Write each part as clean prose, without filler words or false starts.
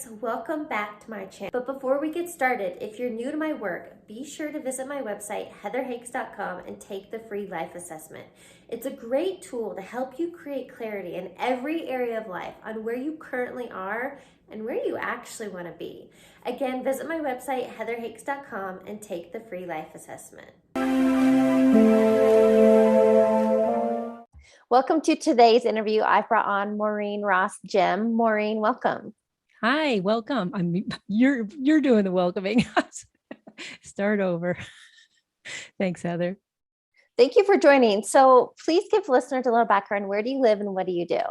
Hakes, welcome back to my channel. But before we get started, if you're new to my work, be sure to visit my website, heatherhakes.com, and take the free life assessment. It's a great tool to help you create clarity in every area of life on where you currently are and where you actually want to be. Again, visit my website, heatherhakes.com, and take the free life assessment. Welcome to today's interview. I've brought on Maureen Ross Gemme. Maureen, welcome. Hi, welcome. You're doing the welcoming. Start over. Thanks, Heather. Thank you for joining. So please give listeners a little background. Where do you live and what do you do?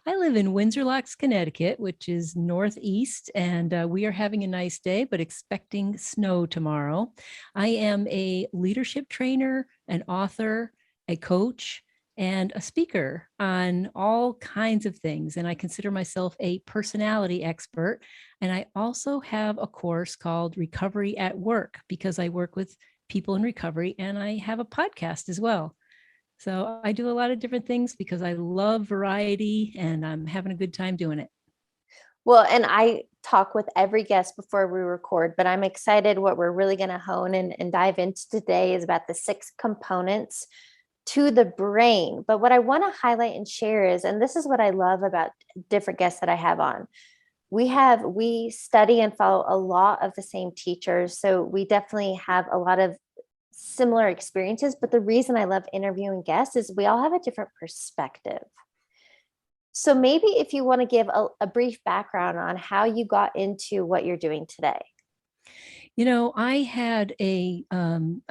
I live in Windsor Locks, Connecticut, which is northeast, and we are having a nice day, but expecting snow tomorrow. I am a leadership trainer, an author, a coach, and a speaker on all kinds of things. And I consider myself a personality expert. And I also have a course called Recovery at Work because I work with people in recovery, and I have a podcast as well. So I do a lot of different things because I love variety and I'm having a good time doing it. Well, and I talk with every guest before we record, but I'm excited. What we're really going to hone and dive into today is about the 6 components to the brain. But what I want to highlight and share is, and this is what I love about different guests that I have on, we study and follow a lot of the same teachers. So we definitely have a lot of similar experiences. But the reason I love interviewing guests is we all have a different perspective. So maybe if you want to give a brief background on how you got into what you're doing today. You know, I had a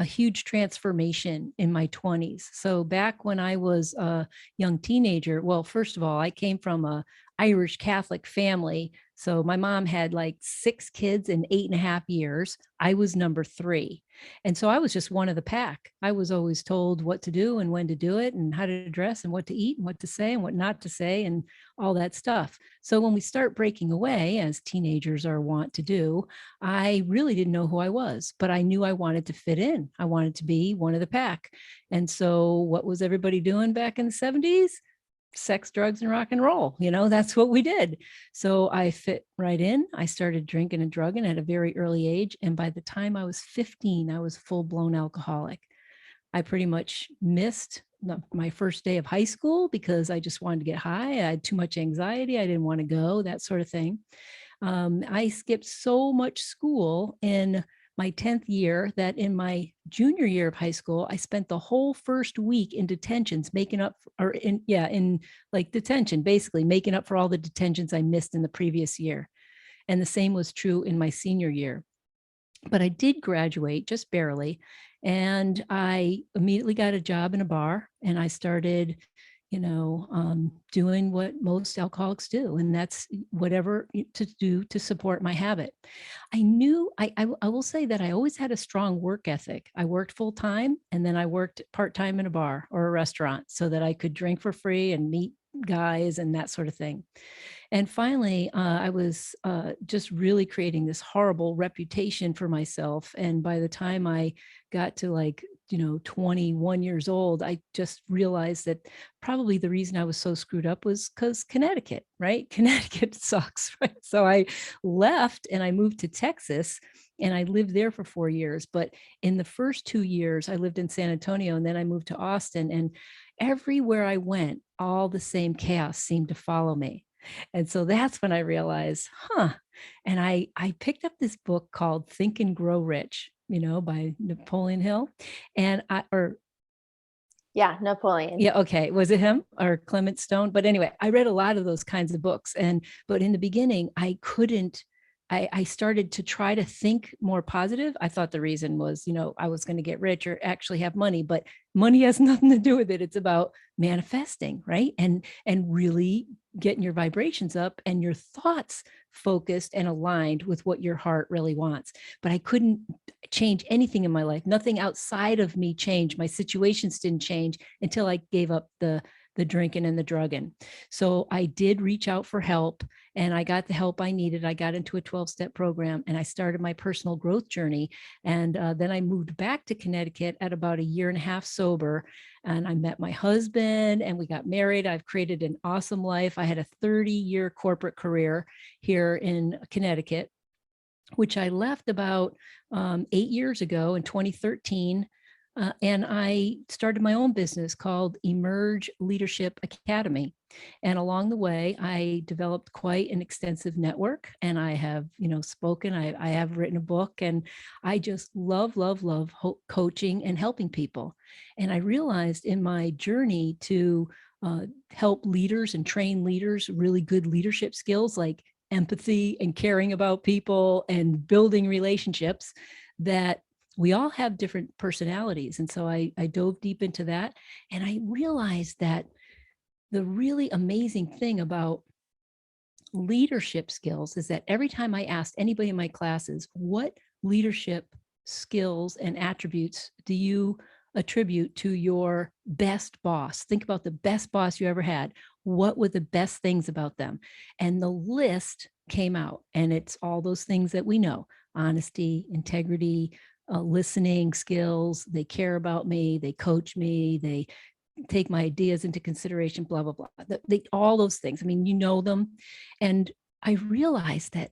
huge transformation in my 20s. So back when I was a young teenager, well, first of all, I came from a Irish Catholic family. So my mom had like 6 kids in 8.5 years. I was number 3. And so I was just one of the pack. I was always told what to do and when to do it and how to dress and what to eat and what to say and what not to say and all that stuff. So when we start breaking away, as teenagers are wont to do, I really didn't know who I was, but I knew I wanted to fit in. I wanted to be one of the pack. And so what was everybody doing back in the 70s? Sex, drugs, and rock and roll. You know, that's what we did. So I fit right in. I started drinking and drugging at a very early age. And by the time I was 15, I was full-blown alcoholic. I pretty much missed my first day of high school because I just wanted to get high. I had too much anxiety. I didn't want to go, that sort of thing. I skipped so much school in my 10th year that in my junior year of high school, I spent the whole first week in detentions making up in like detention, basically making up for all the detentions I missed in the previous year. And the same was true in my senior year. But I did graduate just barely. And I immediately got a job in a bar and I started doing what most alcoholics do, and that's whatever to do to support my habit. I knew I will say that I always had a strong work ethic. I worked full time and then I worked part time in a bar or a restaurant so that I could drink for free and meet guys and that sort of thing. And finally, I was just really creating this horrible reputation for myself. And by the time I got to 21 years old, I just realized that probably the reason I was so screwed up was because Connecticut, right? Connecticut sucks, right? So I left and I moved to Texas and I lived there for 4 years. But in the first 2 years, I lived in San Antonio and then I moved to Austin. And everywhere I went, all the same chaos seemed to follow me. And so that's when I realized, and I picked up this book called Think and Grow Rich, by Napoleon Hill. And Napoleon. Yeah. Okay. Was it him or Clement Stone? But anyway, I read a lot of those kinds of books. But in the beginning, I started to try to think more positive. I thought the reason was, I was going to get rich or actually have money, but money has nothing to do with it. It's about manifesting, right? And really getting your vibrations up and your thoughts focused and aligned with what your heart really wants. But I couldn't change anything in my life. Nothing outside of me changed. My situations didn't change until I gave up the the drinking and the drugging. So I did reach out for help, and I got the help I needed. I got into a 12-step program, and I started my personal growth journey. And then I moved back to Connecticut at about a year and a half sober. And I met my husband and we got married. I've created an awesome life. I had a 30-year corporate career here in Connecticut, which I left about 8 years ago in 2013. And I started my own business called Emerge Leadership Academy. And along the way, I developed quite an extensive network, and I have, spoken, I have written a book, and I just love, love, love coaching and helping people. And I realized in my journey to help leaders and train leaders, really good leadership skills like empathy and caring about people and building relationships, that we all have different personalities. And so I dove deep into that, and I realized that the really amazing thing about leadership skills is that every time I asked anybody in my classes, what leadership skills and attributes do you attribute to your best boss? Think about the best boss you ever had. What were the best things about them? And the list came out, and it's all those things that we know: honesty, integrity, listening skills. They care about me. They coach me. They take my ideas into consideration, blah, blah, blah. All those things. I mean, you know them. And I realized that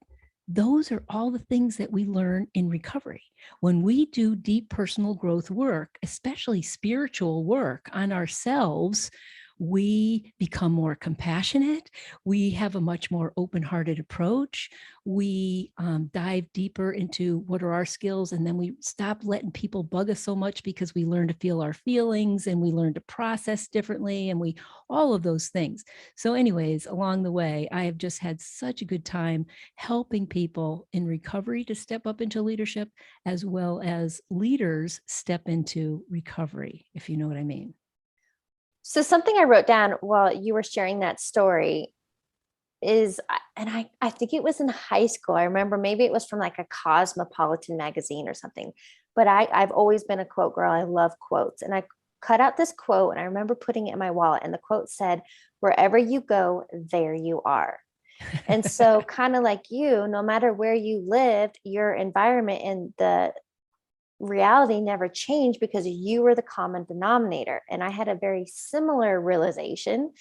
those are all the things that we learn in recovery. When we do deep personal growth work, especially spiritual work on ourselves, we become more compassionate. We have a much more open-hearted approach. We dive deeper into what are our skills, and then we stop letting people bug us so much, because we learn to feel our feelings, and we learn to process differently, and all of those things. So anyways, along the way, I have just had such a good time helping people in recovery to step up into leadership, as well as leaders step into recovery, if you know what I mean. So something I wrote down while you were sharing that story is, and I think it was in high school. I remember maybe it was from like a Cosmopolitan magazine or something, but I've always been a quote girl. I love quotes. And I cut out this quote, and I remember putting it in my wallet, and the quote said, "Wherever you go, there you are." And so kind of like you, no matter where you lived, your environment and the reality never changed, because you were the common denominator. And I had a very similar realization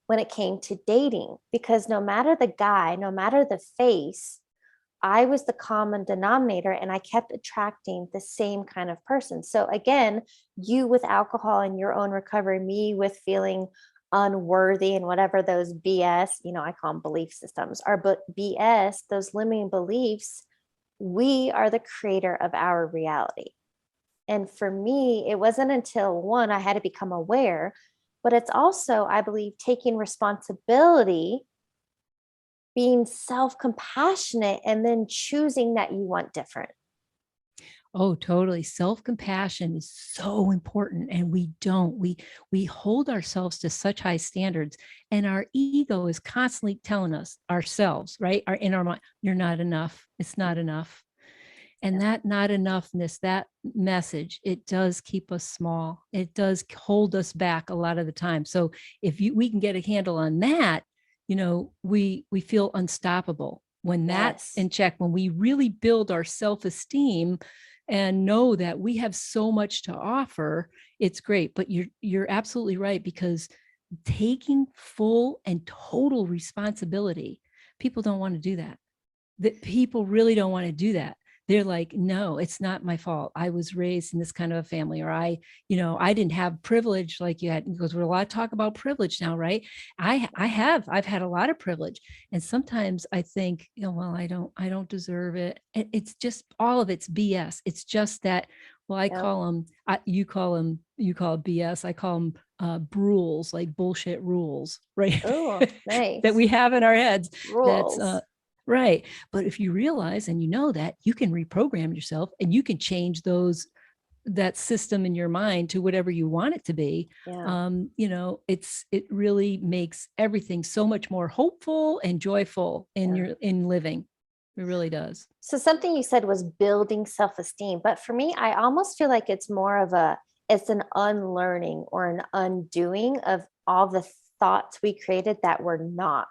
when it came to dating, because no matter the guy, no matter the face, I was the common denominator, and I kept attracting the same kind of person. So again, you with alcohol and your own recovery, me with feeling unworthy and whatever those BS, I call them belief systems, are but BS, those limiting beliefs. We are the creator of our reality. And for me, it wasn't until one, I had to become aware, but it's also, I believe, taking responsibility, being self-compassionate, and then choosing that you want different. Oh, totally. Self-compassion is so important. And we hold ourselves to such high standards, and our ego is constantly telling us ourselves, right? In our mind, you're not enough. It's not enough. And that not enough-ness, that message, it does keep us small. It does hold us back a lot of the time. So if we can get a handle on that, we feel unstoppable when that's in check, when we really build our self-esteem and know that we have so much to offer. It's great. But you're absolutely right, because taking full and total responsibility, people don't want to do that. People really don't want to do that. They're like, no, it's not my fault. I was raised in this kind of a family, or I didn't have privilege like you had. Because we're a lot of talk about privilege now, right? I've had a lot of privilege. And sometimes I think, well, I don't deserve it. It's just, all of it's BS. It's just that, well, I call them, you call it BS. I call them rules, like bullshit rules, right? Oh, nice. That we have in our heads. Rules. That's right. But if you realize, and that, you can reprogram yourself, and you can change that system in your mind to whatever you want it to be. It really makes everything so much more hopeful and joyful in living. It really does. So something you said was building self-esteem, but for me, I almost feel like it's more of it's an unlearning or an undoing of all the thoughts we created that were not.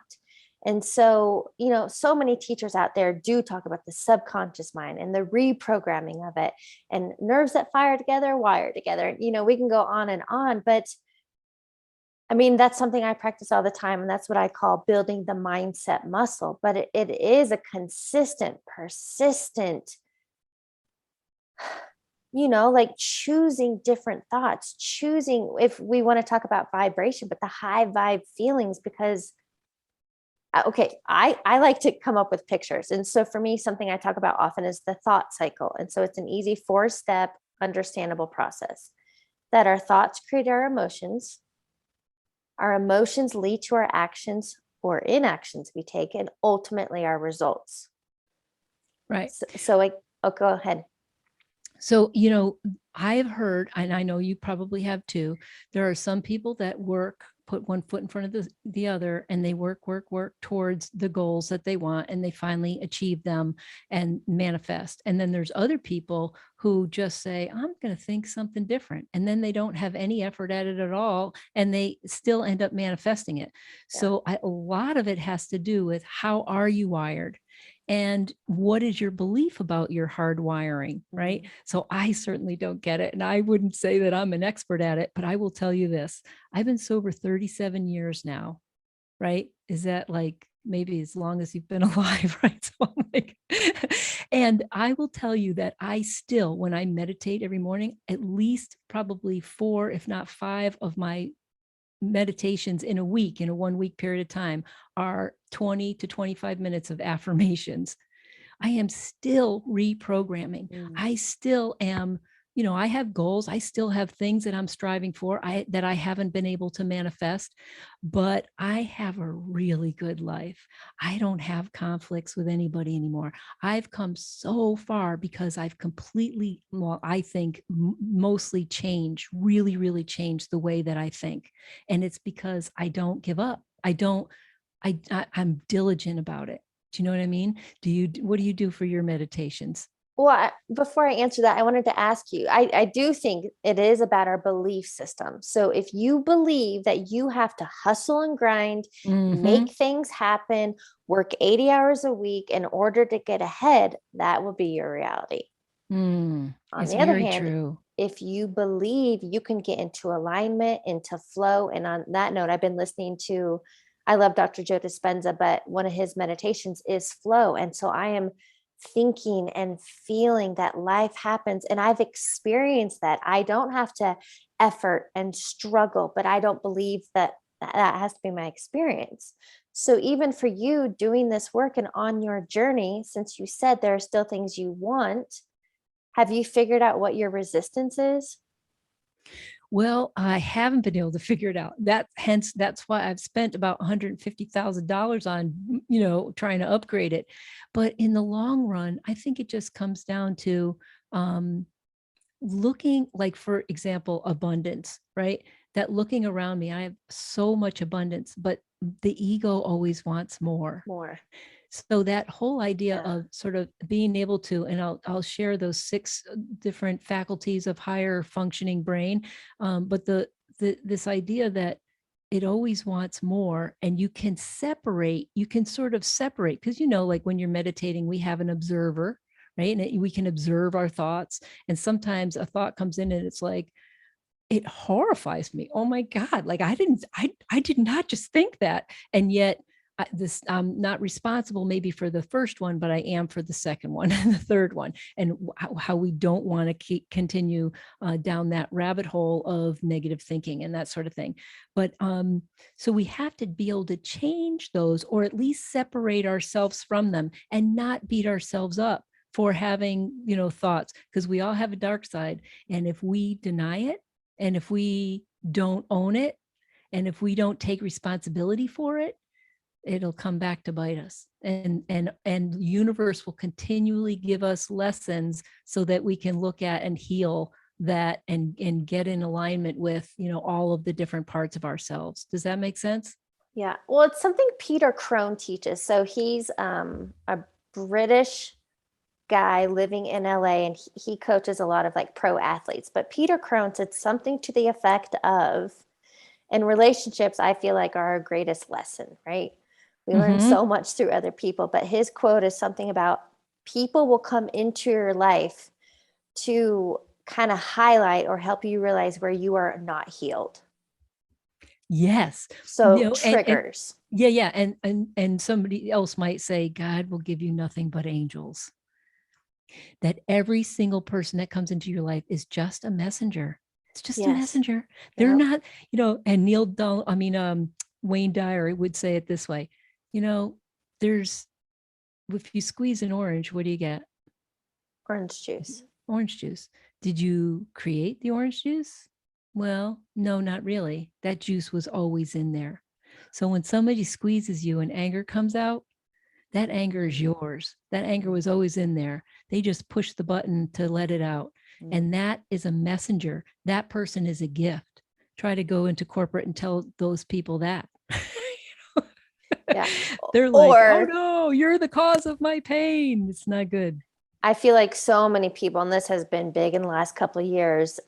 And so, so many teachers out there do talk about the subconscious mind and the reprogramming of it, and nerves that fire together, wire together. We can go on, but I mean, that's something I practice all the time. And that's what I call building the mindset muscle. But it is a consistent, persistent, like choosing different thoughts, choosing, if we want to talk about vibration, but the high vibe feelings, because okay, I like to come up with pictures. And so for me, something I talk about often is the thought cycle. And so it's an easy 4-step understandable process that our thoughts create our emotions lead to our actions or inactions we take, and ultimately our results. Right. Go ahead. So, I've heard, and I know you probably have too, there are some people that put one foot in front of the other, and they work towards the goals that they want, and they finally achieve them and manifest. And then there's other people who just say, I'm going to think something different. And then they don't have any effort at it at all, and they still end up manifesting it. Yeah. So a lot of it has to do with, how are you wired? And what is your belief about your hardwiring, right? Mm-hmm. So I certainly don't get it. And I wouldn't say that I'm an expert at it, but I will tell you this. I've been sober 37 years now, right? Is that like maybe as long as you've been alive, right? So I'm like, and I will tell you that I still, when I meditate every morning, at least probably 4, if not 5 of my meditations in a 1-week period of time, are 20 to 25 minutes of affirmations. I am still reprogramming. I still am, I have goals. I still have things that I'm striving for that I haven't been able to manifest, but I have a really good life. I don't have conflicts with anybody anymore. I've come so far because I've completely, I think mostly changed, really, really changed the way that I think. And it's because I don't give up. I'm diligent about it. Do you know what I mean? What do you do for your meditations? Well, before I answer that, I wanted to ask you, I do think it is about our belief system. So if you believe that you have to hustle and grind, make things happen, work 80 hours a week in order to get ahead, that will be your reality. On the other hand, if you believe you can get into alignment, into flow, and on that note, I've been listening to, I love Dr. Joe Dispenza, but one of his meditations is flow. And so I am thinking and feeling that life happens, and I've experienced that. I don't have to effort and struggle, but I don't believe that has to be my experience. So even for you doing this work and on your journey, since you said there are still things you want, have you figured out what your resistance is? Well, I haven't been able to figure it out. That's why I've spent about $150,000 on, trying to upgrade it. But in the long run, I think it just comes down to looking, like, for example, abundance, right? That looking around me, I have so much abundance, but the ego always wants more. So that whole idea of sort of being able to, and I'll share those 6 different faculties of higher functioning brain, but this idea that it always wants more, and you can sort of separate, because like when you're meditating, we have an observer, right? And we can observe our thoughts, and sometimes a thought comes in and it's like, it horrifies me. Oh my God, like I did not just think that, and yet I'm not responsible maybe for the first one, but I am for the second one and the third one, and how we don't want to continue down that rabbit hole of negative thinking and that sort of thing. But so we have to be able to change those, or at least separate ourselves from them, and not beat ourselves up for having, thoughts, because we all have a dark side. And if we deny it, and if we don't own it, and if we don't take responsibility for it, it'll come back to bite us. And the universe will continually give us lessons so that we can look at and heal that, and get in alignment with, all of the different parts of ourselves. Does that make sense? Yeah. Well, it's something Peter Crone teaches. So he's a British guy living in LA, and he coaches a lot of like pro athletes. But Peter Crone said something to the effect of, And relationships, I feel like, are our greatest lesson, right? We learn Mm-hmm. so much through other people, but his quote is something about people will come into your life to kind of highlight or help you realize where you are not healed. Yes. So And triggers. yeah, yeah. And somebody else might say, God will give you nothing but angels. That every single person that comes into your life is just a messenger. It's just a Yes. messenger. They're Yep. not, and Wayne Dyer would say it this way, you know, there's, if you squeeze an orange, what do you get? Orange juice. Orange juice. Did you create the orange juice? Well, no, not really. That juice was always in there. So when somebody squeezes you and anger comes out, that anger is yours. That anger was always in there. They just push the button to let it out. And that is a messenger. That person is a gift. Try to go into corporate and tell those people that. Yeah. They're like, oh Or no, you're the cause of my pain. It's not good. I feel like so many people, and this has been big in the last couple of years,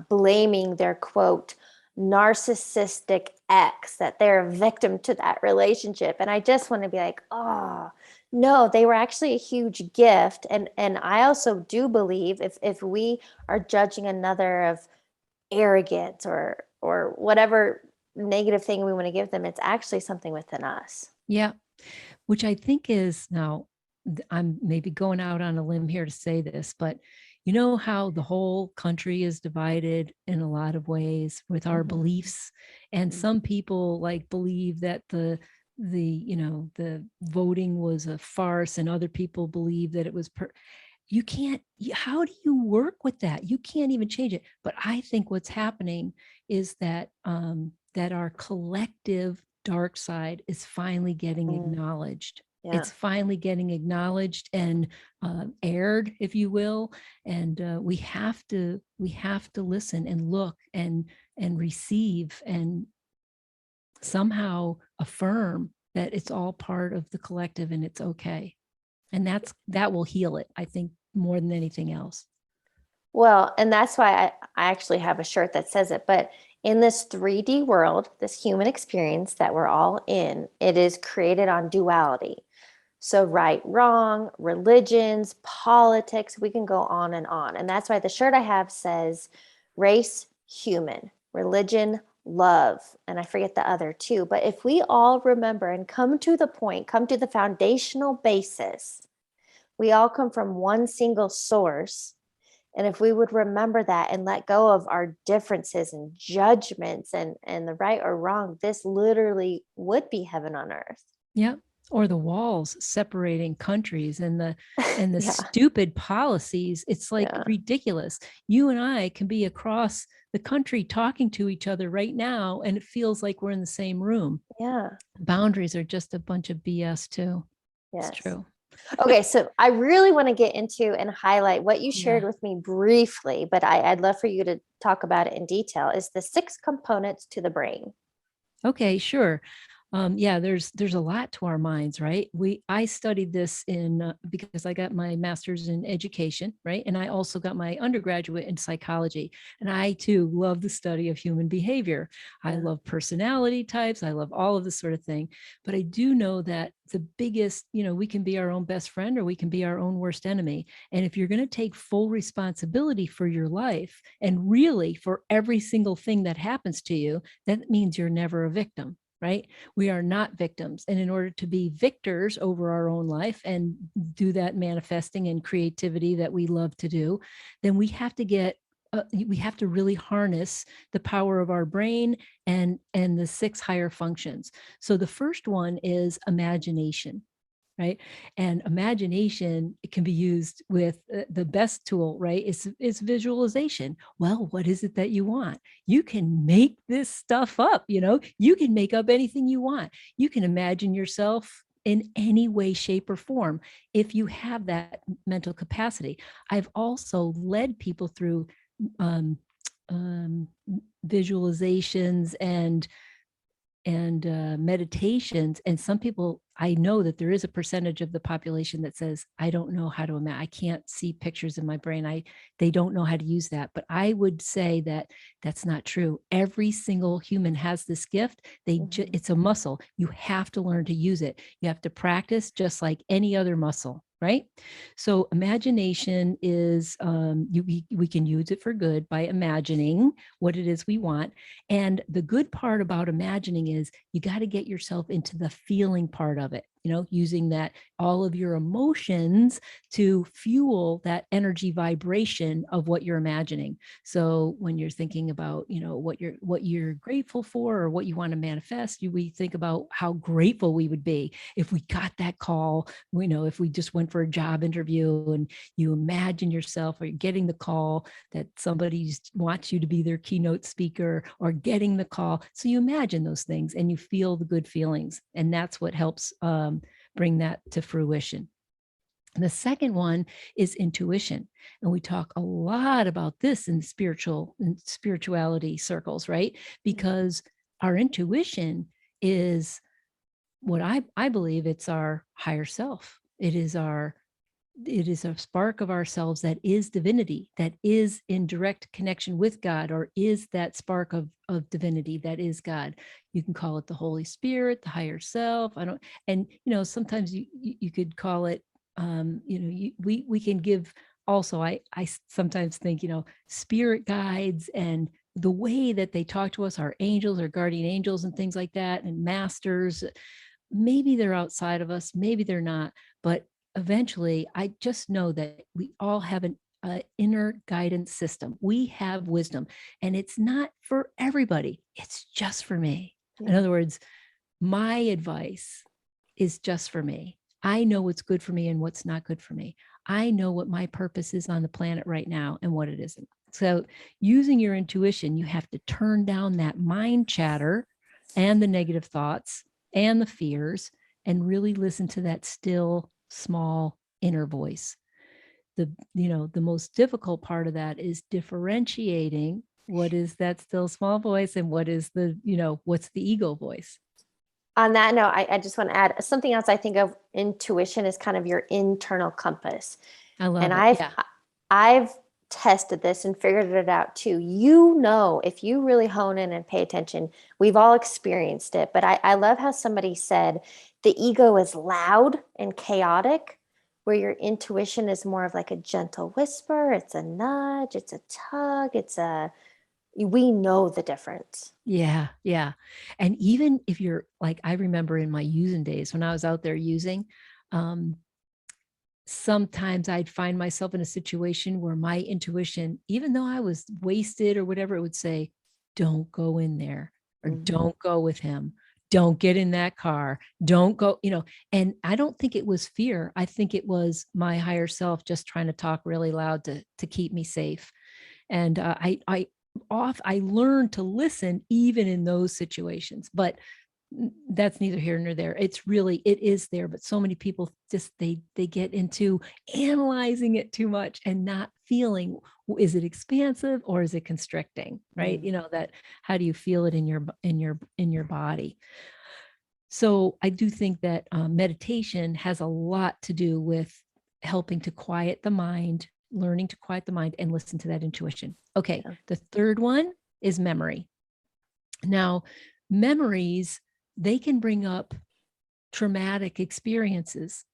blaming their quote, narcissistic ex, that they're a victim to that relationship. And I just want to be like, oh, no, they were actually a huge gift. And I also do believe if we are judging another of arrogance or whatever negative thing we want to give them, it's actually something within us. Yeah. Which I think is now, I'm maybe going out on a limb here to say this, but you know how the whole country is divided in a lot of ways with our beliefs, and some people like believe that the voting was a farce, and other people believe that it was you can't, how do you work with that? You can't even change it. But I think what's happening is that that our collective dark side is finally getting acknowledged. Yeah. It's finally getting acknowledged and aired, if you will. And we have to listen and look and receive and somehow affirm that it's all part of the collective and it's okay. And that will heal it, I think, more than anything else. Well, and that's why I actually have a shirt that says it. But in this 3D world, this human experience that we're all in, it is created on duality. So, right, wrong, religions, politics, we can go on and on. And that's why the shirt I have says race, human, religion, love. And I forget the other two. But if we all remember and come to the point, come to the foundational basis, we all come from one single source. And if we would remember that and let go of our differences and judgments and the right or wrong, this literally would be heaven on earth. Yeah. Or the walls separating countries and the Yeah. stupid policies. It's like Yeah. ridiculous. You and I can be across the country talking to each other right now, and it feels like we're in the same room. Yeah. Boundaries are just a bunch of BS too. Yes. It's true. Okay, so I really want to get into and highlight what you shared Yeah. with me briefly, but I'd love for you to talk about it in detail, is the 6 components to the brain. Okay, sure. Yeah, there's a lot to our minds, right? I studied this in because I got my master's in education, right? And I also got my undergraduate in psychology. And I too love the study of human behavior. I love personality types. I love all of this sort of thing. But I do know that the biggest, we can be our own best friend or we can be our own worst enemy. And if you're going to take full responsibility for your life and really for every single thing that happens to you, that means you're never a victim. Right? We are not victims. And in order to be victors over our own life and do that manifesting and creativity that we love to do, then we have to really harness the power of our brain and the 6 higher functions. So the first one is imagination. Right. And imagination can be used with the best tool, right? Is visualization. Well, what is it that you want? You can make this stuff up, you can make up anything you want. You can imagine yourself in any way, shape, or form if you have that mental capacity. I've also led people through visualizations and meditations, and some people I know that there is a percentage of the population that says, I don't know how to imagine. I can't see pictures in my brain. They don't know how to use that. But I would say that that's not true. Every single human has this gift. It's a muscle. You have to learn to use it. You have to practice just like any other muscle. Right. So imagination is, we can use it for good by imagining what it is we want. And the good part about imagining is you got to get yourself into the feeling part of it, using that all of your emotions to fuel that energy vibration of what you're imagining. So when you're thinking about, what you're grateful for or what you want to manifest, we think about how grateful we would be if we got that call. If we just went for a job interview and you imagine yourself or you're getting the call that somebody wants you to be their keynote speaker, or getting the call. So you imagine those things and you feel the good feelings. And that's what helps bring that to fruition. And the second one is intuition. And we talk a lot about this in spirituality circles, right? Because our intuition is what I believe it's our higher self. It is a spark of ourselves that is divinity, that is in direct connection with God, or is that spark of divinity that is God. You can call it the Holy Spirit, the higher self. Sometimes you could call it, we can give also, I sometimes think, spirit guides and the way that they talk to us, our angels, our guardian angels and things like that, and masters, maybe they're outside of us, maybe they're not, but eventually I just know that we all have an inner guidance system. We have wisdom, and it's not for everybody. It's just for me. Yeah. In other words, my advice is just for me. I know what's good for me and what's not good for me. I know what my purpose is on the planet right now and what it isn't. So using your intuition, you have to turn down that mind chatter and the negative thoughts and the fears and really listen to that still, small inner voice. The most difficult part of that is differentiating what is that still small voice and what is what's the ego voice. On that note, I just want to add something else. I think of intuition as kind of your internal compass. I love and it. I've tested this and figured it out too. If you really hone in and pay attention, we've all experienced it. But I love how somebody said the ego is loud and chaotic, where your intuition is more of like a gentle whisper. It's a nudge, it's a tug, we know the difference. Yeah. Yeah. And even if you're like, I remember in my using days when I was out there using, sometimes I'd find myself in a situation where my intuition, even though I was wasted or whatever, it would say, don't go in there, or don't go with him. Don't get in that car. Don't go, and I don't think it was fear. I think it was my higher self just trying to talk really loud to keep me safe. And I learned to listen even in those situations, but that's neither here nor there. It is there, but so many people just, they get into analyzing it too much and not feeling, is it expansive or is it constricting, right? That, how do you feel it in your body? So I do think that meditation has a lot to do with helping to quiet the mind, learning to quiet the mind and listen to that intuition. Okay. Yeah. The third one is memory. Now, memories, they can bring up traumatic experiences.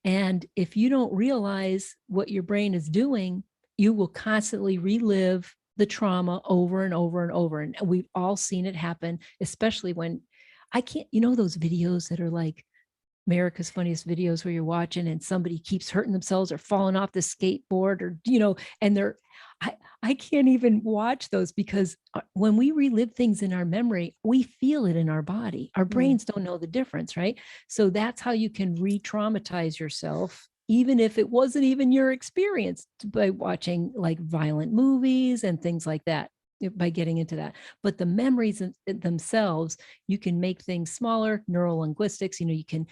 And if you don't realize what your brain is doing, you will constantly relive the trauma over and over and over. And we've all seen it happen, especially when those videos that are like America's Funniest Videos where you're watching and somebody keeps hurting themselves or falling off the skateboard or, and I can't even watch those, because when we relive things in our memory, we feel it in our body. Our brains don't know the difference, right? So that's how you can re-traumatize yourself, even if it wasn't even your experience, by watching like violent movies and things like that, by getting into that. But the memories themselves, you can make things smaller, neurolinguistics, you can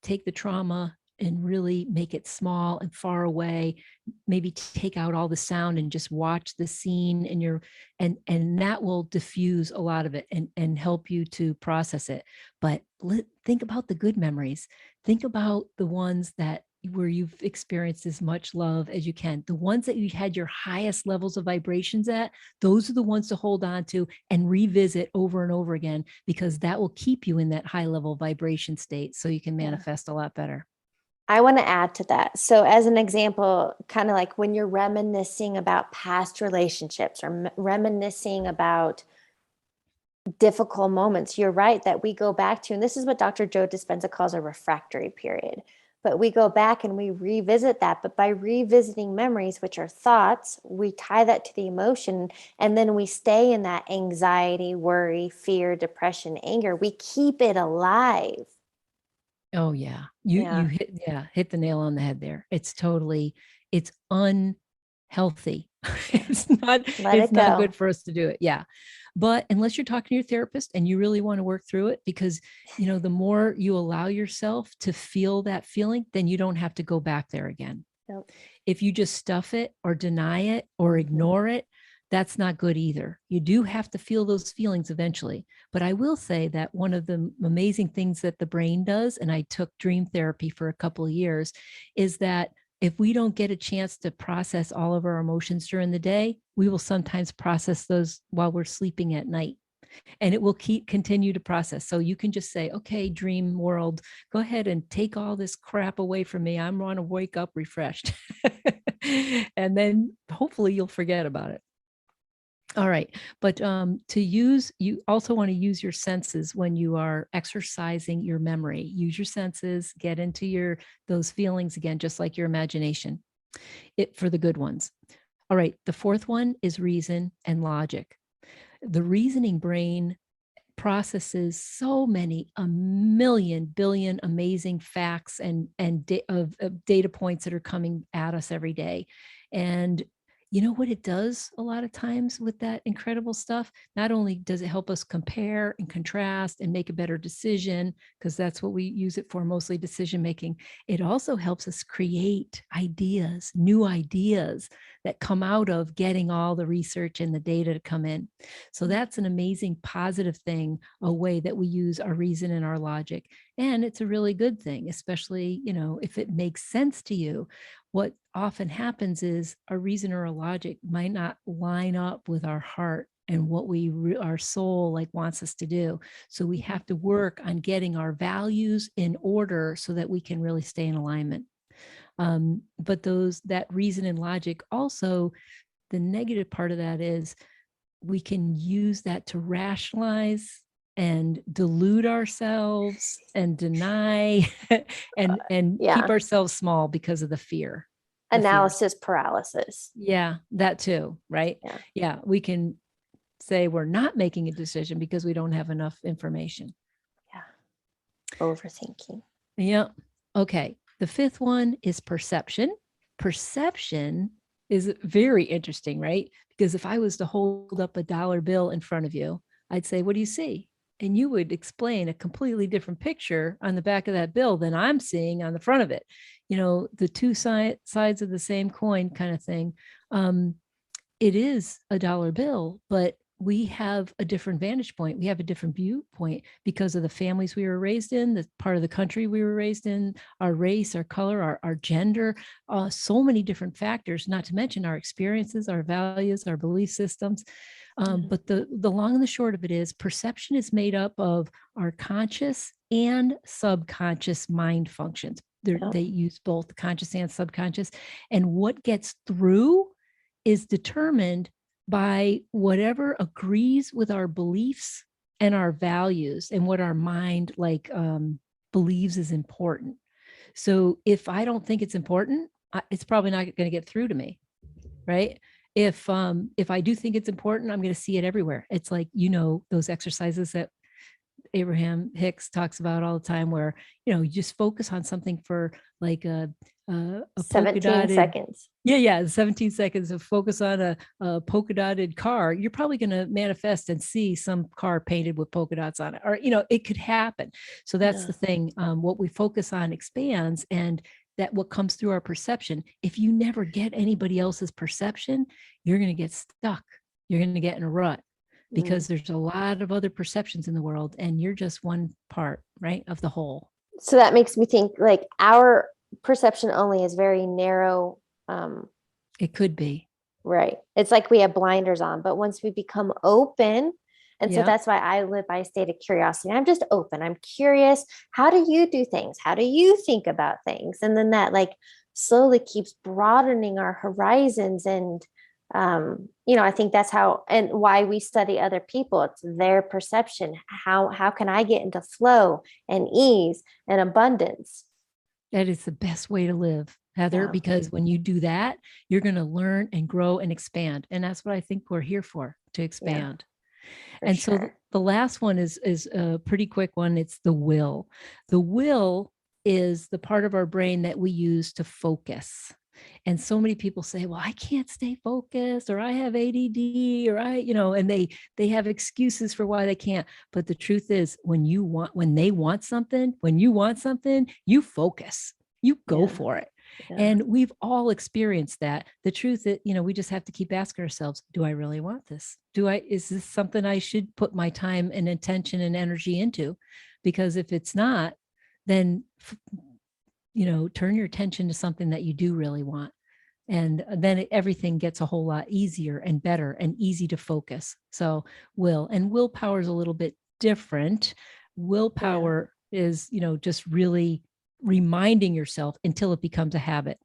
take the trauma and really make it small and far away. Maybe take out all the sound and just watch the scene and and that will diffuse a lot of it and help you to process it. But think about the good memories. Think about the ones that where you've experienced as much love as you can. The ones that you had your highest levels of vibrations at, those are the ones to hold on to and revisit over and over again, because that will keep you in that high level vibration state so you can manifest a lot better. I want to add to that. So, as an example, kind of like when you're reminiscing about past relationships or reminiscing about difficult moments, you're right that we go back to, and this is what Dr. Joe Dispenza calls a refractory period. But we go back and we revisit that. But by revisiting memories, which are thoughts, we tie that to the emotion, and then we stay in that anxiety, worry, fear, depression, anger. We keep it alive. Oh yeah. You hit the nail on the head there. It's unhealthy. It's not good for us to do it. Yeah. But unless you're talking to your therapist and you really want to work through it, because the more you allow yourself to feel that feeling, then you don't have to go back there again. Nope. If you just stuff it or deny it or ignore it, that's not good either. You do have to feel those feelings eventually. But I will say that one of the amazing things that the brain does, and I took dream therapy for a couple of years, is that if we don't get a chance to process all of our emotions during the day, we will sometimes process those while we're sleeping at night. And it will continue to process. So you can just say, okay, dream world, go ahead and take all this crap away from me. I'm going to wake up refreshed. And then hopefully you'll forget about it. All right. But you also want to use your senses when you are exercising your memory. Use your senses, get into those feelings again, just like your imagination, for the good ones. All right. The fourth one is reason and logic. The reasoning brain processes so many, 1 million billion amazing facts and of data points that are coming at us every day. And you know what it does a lot of times with that incredible stuff? Not only does it help us compare and contrast and make a better decision, because that's what we use it for, mostly decision making, it also helps us create ideas, new ideas that come out of getting all the research and the data to come in. So that's an amazing positive thing, a way that we use our reason and our logic. And it's a really good thing, especially, if it makes sense to you. What often happens is our reason or our logic might not line up with our heart and what our soul wants us to do. So we have to work on getting our values in order so that we can really stay in alignment. But that reason and logic also, the negative part of that is we can use that to rationalize and delude ourselves and deny and keep ourselves small because of the fear. Analysis paralysis. Yeah, that too, right? Yeah, we can say we're not making a decision because we don't have enough information. Yeah. Overthinking. Yeah. Okay. The fifth one is perception. Perception is very interesting, right? Because if I was to hold up a dollar bill in front of you, I'd say, what do you see? And you would explain a completely different picture on the back of that bill than I'm seeing on the front of it. The two sides of the same coin kind of thing. It is a dollar bill, but we have a different vantage point. We have a different viewpoint because of the families we were raised in, the part of the country we were raised in, our race, our color, our gender, so many different factors, not to mention our experiences, our values, our belief systems. But the long and the short of it is perception is made up of our conscious and subconscious mind functions. They use both conscious and subconscious. And what gets through is determined by whatever agrees with our beliefs and our values and what our mind believes is important. So if I don't think it's important, it's probably not going to get through to me, right? If I do think it's important, I'm going to see it everywhere. It's like, those exercises that Abraham Hicks talks about all the time, where, you just focus on something for like a polka 17 dotted. seconds. Yeah. 17 seconds of focus on a polka dotted car. You're probably going to manifest and see some car painted with polka dots on it, or, it could happen. So that's the thing. What we focus on expands, and that what comes through our perception. If you never get anybody else's perception, you're going to get stuck. You're going to get in a rut, because there's a lot of other perceptions in the world, and you're just one part, right, of the whole. So that makes me think like our perception only is very narrow. It could be. Right. It's like we have blinders on, but once we become open, and so that's why I live by a state of curiosity. I'm just open. I'm curious. How do you do things? How do you think about things? And then that like slowly keeps broadening our horizons. And, I think that's how, and why we study other people. It's their perception. How can I get into flow and ease and abundance? That is the best way to live, Heather, because when you do that, you're going to learn and grow and expand. And that's what I think we're here for, to expand. And so the last one is a pretty quick one. It's the will. The will is the part of our brain that we use to focus. And so many people say, well, I can't stay focused, or I have ADD, or and they have excuses for why they can't. But the truth is, when you want something, you focus, you go for it. Yeah. And we've all experienced that. The truth is, we just have to keep asking ourselves, do I really want this? Is this something I should put my time and attention and energy into? Because if it's not, then turn your attention to something that you do really want. And then everything gets a whole lot easier and better and easy to focus. So willpower is a little bit different. Willpower is, just really reminding yourself until it becomes a habit.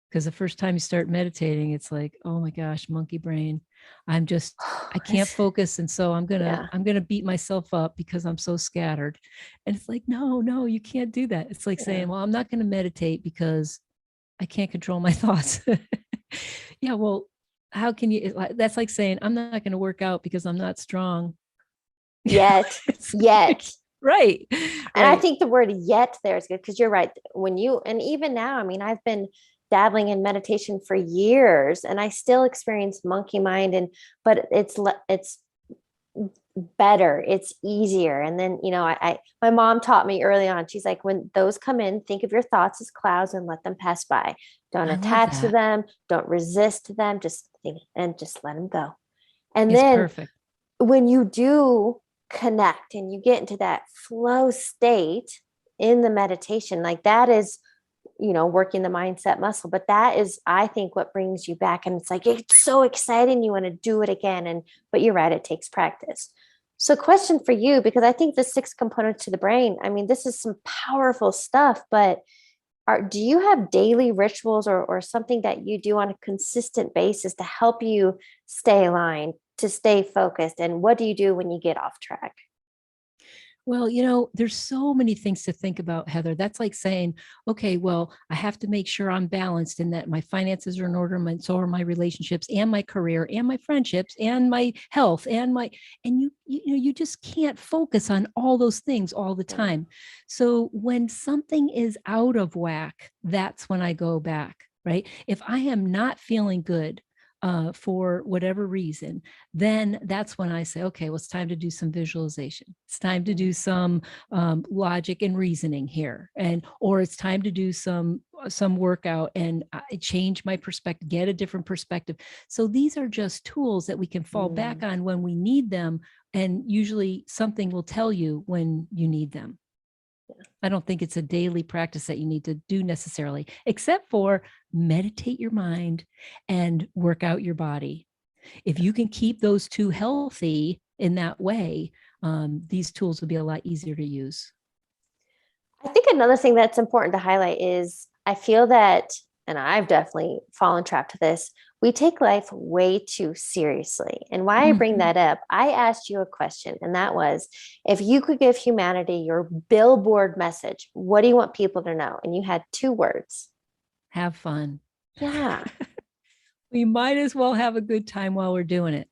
Because the first time you start meditating, it's like, oh my gosh, monkey brain. I can't focus. And so I'm going to beat myself up because I'm so scattered. And it's like, no, you can't do that. It's like saying, well, I'm not going to meditate because I can't control my thoughts. Yeah. Well, how can you, that's like saying, I'm not going to work out because I'm not strong. Yet. Right. And I think the word yet there is good, because you're right. And even now, I mean, I've been dabbling in meditation for years, and I still experience monkey mind, but it's better, it's easier. And then, my mom taught me early on, she's like, when those come in, think of your thoughts as clouds and let them pass by. Don't attach to them. Don't resist them. Just think and just let them go. And it's then perfect. When you do connect and you get into that flow state in the meditation, like that is, working the mindset muscle, but that is, I think, what brings you back. And it's like, it's so exciting. You want to do it again. But you're right, it takes practice. So question for you, because I think the 6 components to the brain, I mean, this is some powerful stuff, but do you have daily rituals or something that you do on a consistent basis to help you stay aligned, to stay focused? And what do you do when you get off track? Well, there's so many things to think about, Heather. That's like saying, okay, well, I have to make sure I'm balanced and that my finances are in order, and so are my relationships and my career and my friendships and my health and you just can't focus on all those things all the time. So when something is out of whack, that's when I go back, right? If I am not feeling good, for whatever reason, then that's when I say, okay, well, it's time to do some visualization. It's time to do some logic and reasoning here, or it's time to do some workout and change my perspective, get a different perspective. So these are just tools that we can fall back on when we need them, and usually something will tell you when you need them. I don't think it's a daily practice that you need to do necessarily, except for meditate your mind and work out your body. If you can keep those two healthy in that way, these tools will be a lot easier to use. I think another thing that's important to highlight is I feel that, and I've definitely fallen trapped to this, we take life way too seriously. And why I bring that up, I asked you a question, and that was, if you could give humanity your billboard message, what do you want people to know? And you had 2 words. Have fun. Yeah. We might as well have a good time while we're doing it.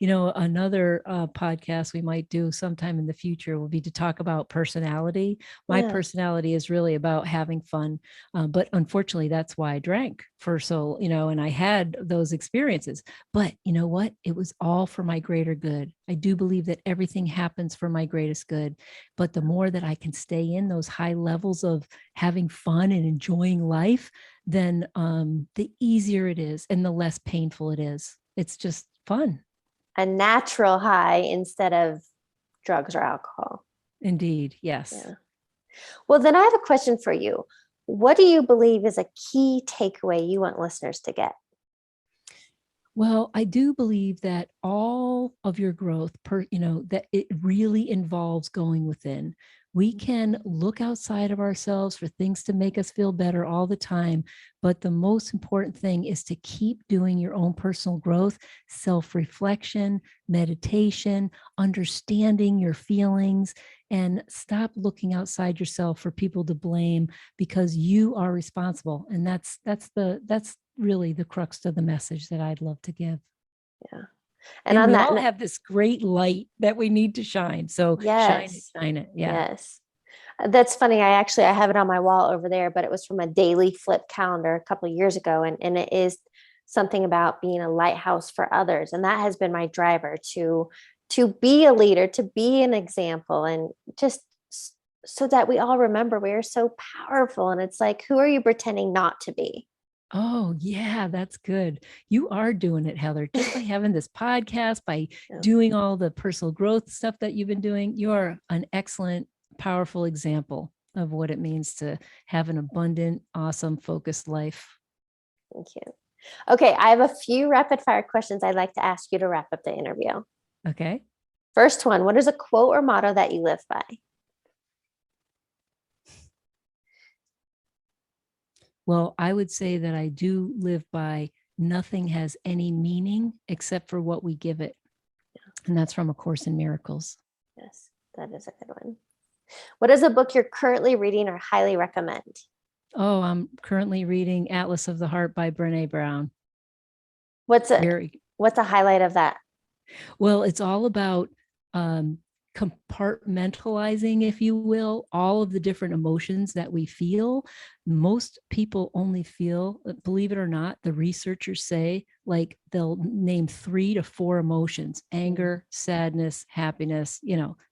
Another podcast we might do sometime in the future will be to talk about personality. My personality is really about having fun. But unfortunately, that's why I drank for so, and I had those experiences. But you know what? It was all for my greater good. I do believe that everything happens for my greatest good. But the more that I can stay in those high levels of having fun and enjoying life, then the easier it is and the less painful it is. It's just fun. A natural high instead of drugs or alcohol. Indeed. Yes. Yeah. Well, then I have a question for you. What do you believe is a key takeaway you want listeners to get? Well, I do believe that all of your growth that it really involves going within. We can look outside of ourselves for things to make us feel better all the time. But the most important thing is to keep doing your own personal growth, self-reflection, meditation, understanding your feelings, and stop looking outside yourself for people to blame, because you are responsible. And that's really the crux of the message that I'd love to give. Yeah. And on we all have this great light that we need to shine. So shine it. Yeah. Yes. That's funny. I have it on my wall over there, but it was from a daily flip calendar a couple of years ago. And it is something about being a lighthouse for others. And that has been my driver to be a leader, to be an example, and just so that we all remember we are so powerful. And it's like, who are you pretending not to be? Oh, yeah, that's good. You are doing it, Heather, just by having this podcast, by doing all the personal growth stuff that you've been doing. You're an excellent, powerful example of what it means to have an abundant, awesome, focused life. Thank you. Okay, I have a few rapid fire questions I'd like to ask you to wrap up the interview. Okay. First one, what is a quote or motto that you live by? Well, I would say that I do live by nothing has any meaning except for what we give it. Yeah. And that's from A Course in Miracles. Yes, that is a good one. What is a book you're currently reading or highly recommend? Oh, I'm currently reading Atlas of the Heart by Brene Brown. What's a highlight of that? Well, it's all about compartmentalizing, if you will, all of the different emotions that we feel. Most people only feel, believe it or not, the researchers say, like they'll name 3 to 4 emotions: anger, sadness, happiness,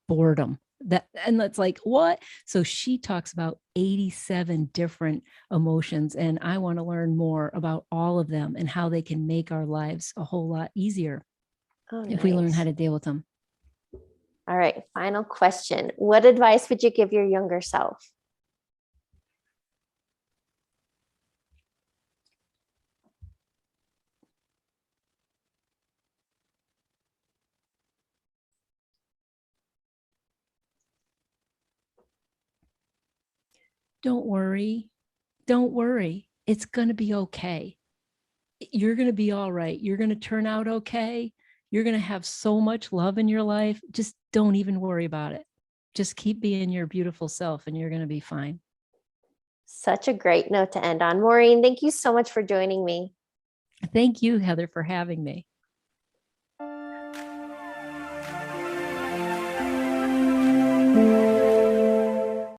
boredom. And that's like, what? So she talks about 87 different emotions, and I want to learn more about all of them and how they can make our lives a whole lot easier if we learn how to deal with them. All right, final question. What advice would you give your younger self? Don't worry. Don't worry. It's going to be okay. You're going to be all right. You're going to turn out okay. You're going to have so much love in your life. Just don't even worry about it. Just keep being your beautiful self and you're going to be fine. Such a great note to end on. Maureen, thank you so much for joining me. Thank you, Heather, for having me.